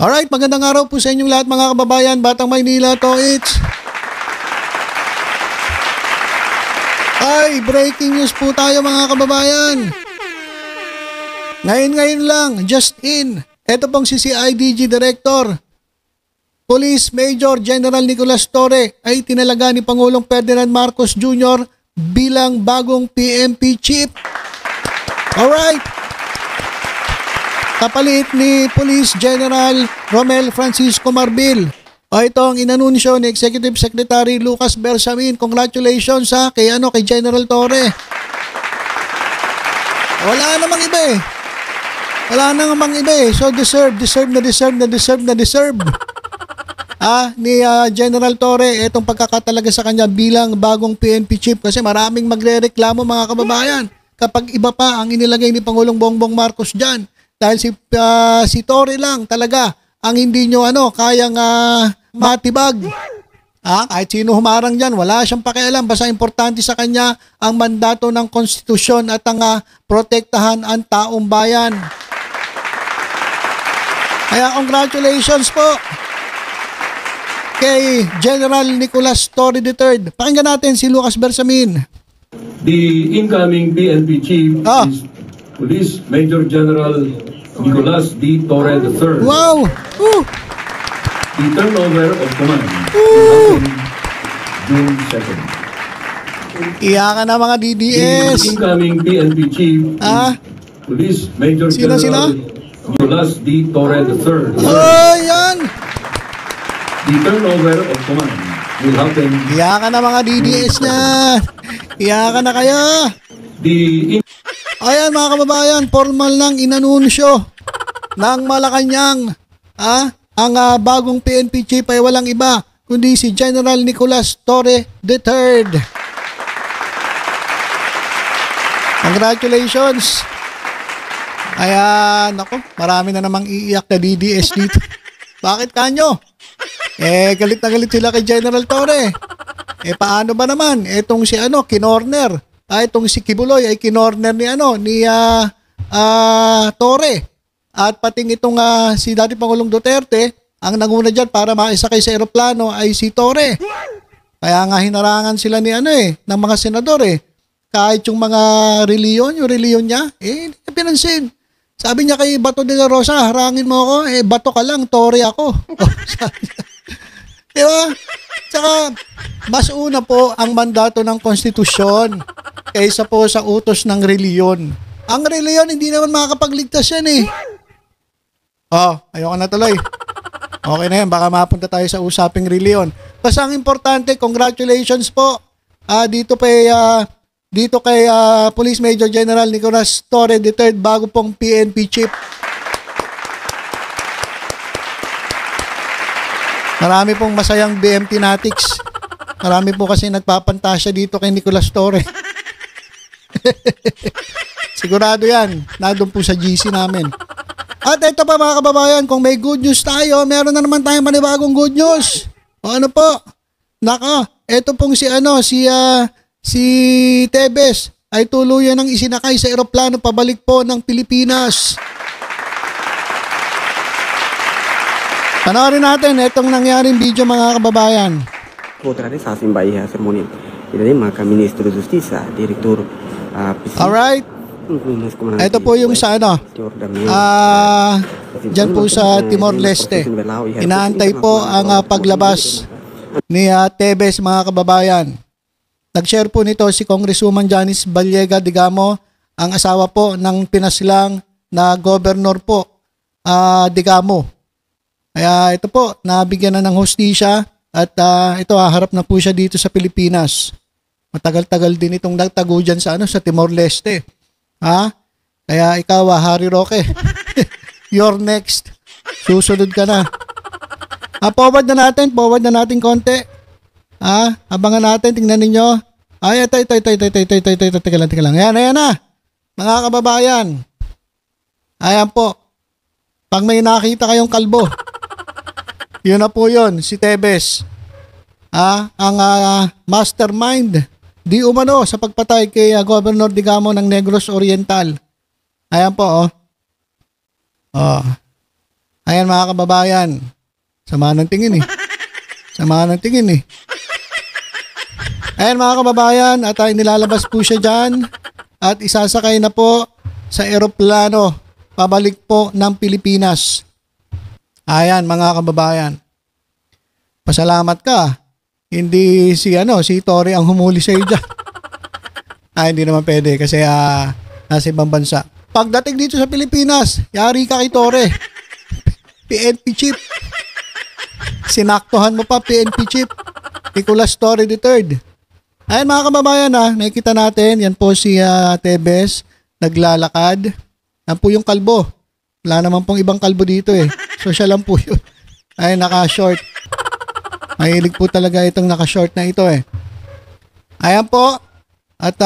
Alright, magandang araw po sa inyong lahat mga kababayan. Batang Maynila to, it's... Ay, breaking news po tayo mga kababayan. Ngayon lang, just in. Ito pong si CIDG Director, Police Major General Nicolas Torre ay tinalaga ni Pangulong Ferdinand Marcos Jr. bilang bagong PNP Chief. Alright. Kapalit ni Police General Romel Francisco Marbil. O ito ang inanunsyo ni Executive Secretary Lucas Bersamin. Congratulations kay General Torre. Wala namang iba eh. Wala namang iba eh. So deserve ni General Torre itong pagkakatalaga sa kanya bilang bagong PNP Chief kasi maraming magrereklamo mga kababayan kapag iba pa ang inilagay ni Pangulong Bongbong Marcos dyan. Dahil si Torre lang talaga ang hindi nyo kayang matibag. Kahit sino humarang dyan, wala siyang pakialam. Basta importante sa kanya ang mandato ng konstitusyon at ang protektahan ang taong bayan. Kaya congratulations po kay General Nicolas Torre III. Pakinggan natin si Lucas Bersamin. The incoming PNP Chief is Police Major General Nicolas D. Torre III. Wow! The turnover of command will happen June 2nd. Iyakan na mga DDS. The incoming PNP Chief is Police Major General Nicolas D. Torre III. Yan! The turnover of command will happen. Iyakan na mga DDS na. Iyakan na kaya. Ayan mga kababayan, formal lang inanunsyo ng Malacanang. Ang bagong PNP Chief ay walang iba kundi si General Nicolas Torre III. Congratulations. Ayan, ako, marami na namang iiyak na DDS dito. Bakit kanyo? Galit na galit sila kay General Torre. Paano ba naman? Etong si kinorner. Itong si Kibuloy ay kinorner ni Torre. At pating itong si dating Pangulong Duterte, ang nanguna dyan para maisakay sa eroplano ay si Torre. Kaya nga hinarangan sila ni ng mga senador Kahit yung mga yung reliyon niya, hindi niya pinansin. Sabi niya kay Bato de la Rosa, harangin mo ako, bato ka lang, Torre ako. Diba? Tsaka, mas una po ang mandato ng konstitusyon kaysa po sa utos ng reliyon. Ang reliyon, hindi naman makakapagligtas yan ayoko na tuloy. Okay na yan, baka mapunta tayo sa usaping reliyon. Basta ang importante, congratulations po dito kay Police Major General Nicolas Torre III, bago pong PNP Chief. Marami pong masayang BMT Natics. Marami po kasi nagpapantasya dito kay Nicolas Torre. Sigurado yan. Nandun po sa GC namin. At ito pa mga kababayan, kung may good news tayo, meron na naman tayong manibagong good news. O ano po? Naka, ito pong si Tebes ay tuluyan ng isinakay sa eroplano pabalik po ng Pilipinas. Panoorin natin itong nangyaring video mga kababayan. Potrare sa simbahi sermonin. Ini maka Ministro de Justicia, Direktur Alright. Ito po yung sa dyan po sa Timor-Leste. Inaantay po ang paglabas ni Tebes mga kababayan. Nag-share po nito si Congresswoman Janice Ballega Digamo, ang asawa po ng pinaslang na governor po, Digamo. Kaya ito po, nabigyan na ng hustisya at ito harap na po siya dito sa Pilipinas. Matagal-tagal din itong nagtago dyan sa Timor-Leste. Kaya ikaw, Harry Roque, you're next. Susunod ka na. Forward na natin konti. Abangan natin, tingnan ninyo. Ito. Teka lang. Ayan na. Mga kababayan. Ayan po. Pag may nakita kayong kalbo, yun na po yun, si Tebes. Ang mastermind di umano sa pagpatay kay Governor Digamo ng Negros Oriental. Ayan po, Ayan mga kababayan. Sama ng tingin eh. Sama ng tingin eh. Ayan mga kababayan, at nilalabas po siya dyan at isasakay na po sa eroplano pabalik po ng Pilipinas. Ayan mga kababayan. Pasalamat ka. Hindi si Tory ang humuli sa iyo dyan. Hindi naman pwede kasi nasa ibang bansa. Pagdating dito sa Pilipinas, yari ka kay Tory. PNP chief. Sinaktuhan mo pa PNP chief. Nicolas Torre III. Ayan mga kababayan nakikita natin, yan po si Tebes naglalakad. Yan po yung kalbo. Wala naman pong ibang kalbo dito eh. So siya lang po yun. Ay naka-short. Mahilig po talaga itong naka-short na ito eh. Ayan po. At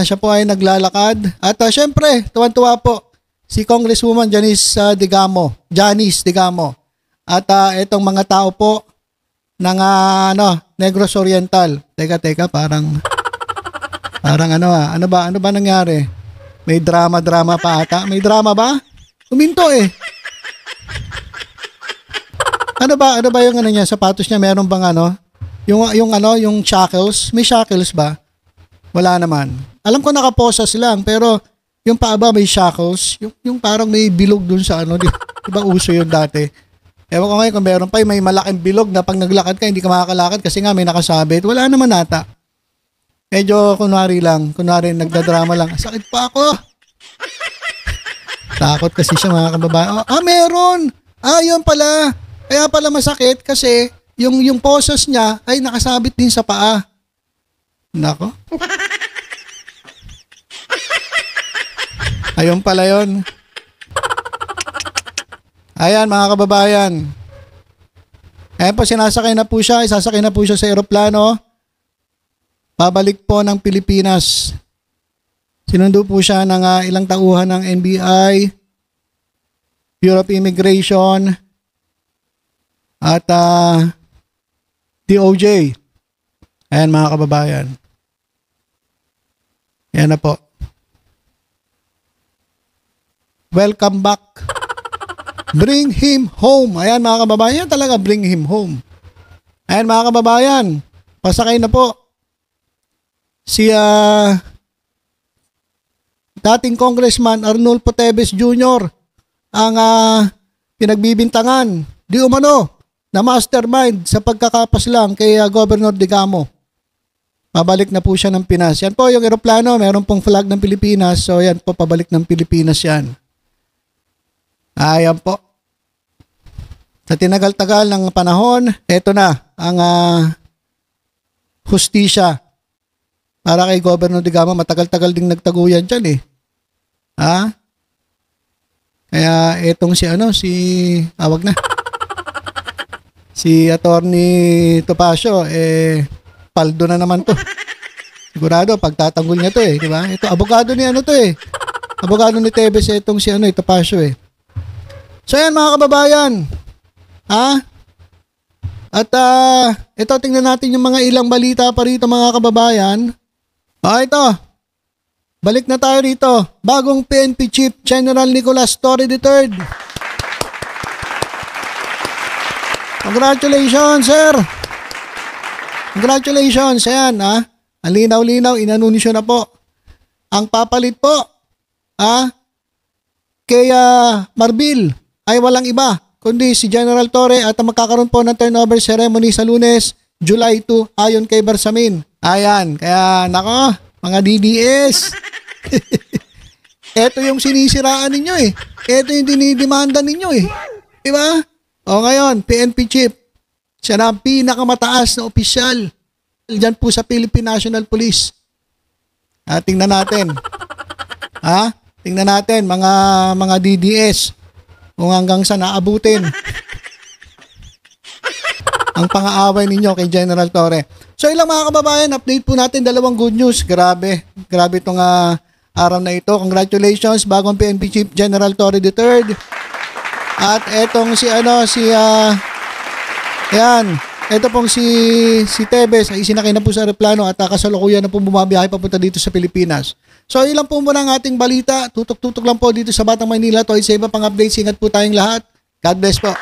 siya po ay naglalakad. At syempre, tuwan-tuwa po si Congresswoman Janice Digamo. At itong mga tao po ng Negros Oriental. Teka, parang ano ba nangyari? May drama pa ata. May drama ba? Huminto eh. Ano ba yung niya, sapatos niya, meron bang yung shackles? May shackles ba? Wala naman. Alam ko nakaposas lang, pero yung paa ba may shackles? Yung parang may bilog dun sa diba uso yun dati? Ewan ko ngayon kung meron pa, may malaking bilog na pag naglakad ka, hindi ka makakalakad kasi nga may nakasabit. Wala naman ata. Medyo kunwari nagdadrama lang. Sakit pa ako. Takot kasi siya mga kababayan. Meron. Yun pala. Kaya pala masakit kasi yung poses niya ay nakasabit din sa paa. Nako. Ayun pala yun. Ayan mga kababayan. Ayan po, isasakay na po siya sa eroplano. Babalik po ng Pilipinas. Sinundo po siya ng ilang tauhan ng NBI, Bureau of Immigration, at DOJ. Ayan mga kababayan. Ayan na po. Welcome back. Bring him home. Ayan mga kababayan, talaga bring him home. Ayan mga kababayan, pasakay na po si dating Congressman Arnulfo Tebes Jr. ang pinagbibintangan di umano na mastermind sa pagkakapas lang kay Governor Digamo. Pabalik na po siya ng Pinas. Yan po yung eroplano, meron pong flag ng Pilipinas. So yan po, pabalik ng Pilipinas yan. Ayan po. Sa tinagal-tagal ng panahon, eto na ang hustisya para kay Governor Digamo. Matagal-tagal ding nagtaguyan dyan eh. Kaya etong si Attorney Topacio, paldo na naman to. Sigurado, pagtatanggol niya to eh. Diba? Ito, abogado ni Abogado ni Tebes, etong si Topacio eh. So yan mga kababayan. At ito, tingnan natin yung mga ilang balita pa rito mga kababayan. Ito. Balik na tayo rito. Bagong PNP Chief General Nicolas Torre III. Congratulations, sir. Congratulations. Ayan, ang linaw-linaw, inanunsyo na po. Ang papalit po, kay Marbil ay walang iba, kundi si General Torre at magkakaroon po ng turnover ceremony sa Lunes, July 2, ayon kay Bersamin. Ayan, kaya nako, mga DDS. Ito yung sinisiraan ninyo eh. Ito yung dinidemanda ninyo eh. Diba? O ngayon, PNP Chief, siya na ang pinakamataas na opisyal dyan po sa Philippine National Police. Tingnan natin. Tingnan natin mga DDS kung hanggang sa naabutin ang pang-aaway ninyo kay General Torre. So ilang mga kababayan, update po natin dalawang good news. Grabe itong araw na ito. Congratulations, bagong PNP Chief General Torre III. At etong ito pong si Tebes ay sinakay na po sa aeroplano at kasalukuyan na po bumabiyahe papunta dito sa Pilipinas. So ilan po muna ang ating balita. Tutok-tutok lang po dito sa Batang Maynila. Sa iba pang updates, ingat po tayong lahat. God bless po.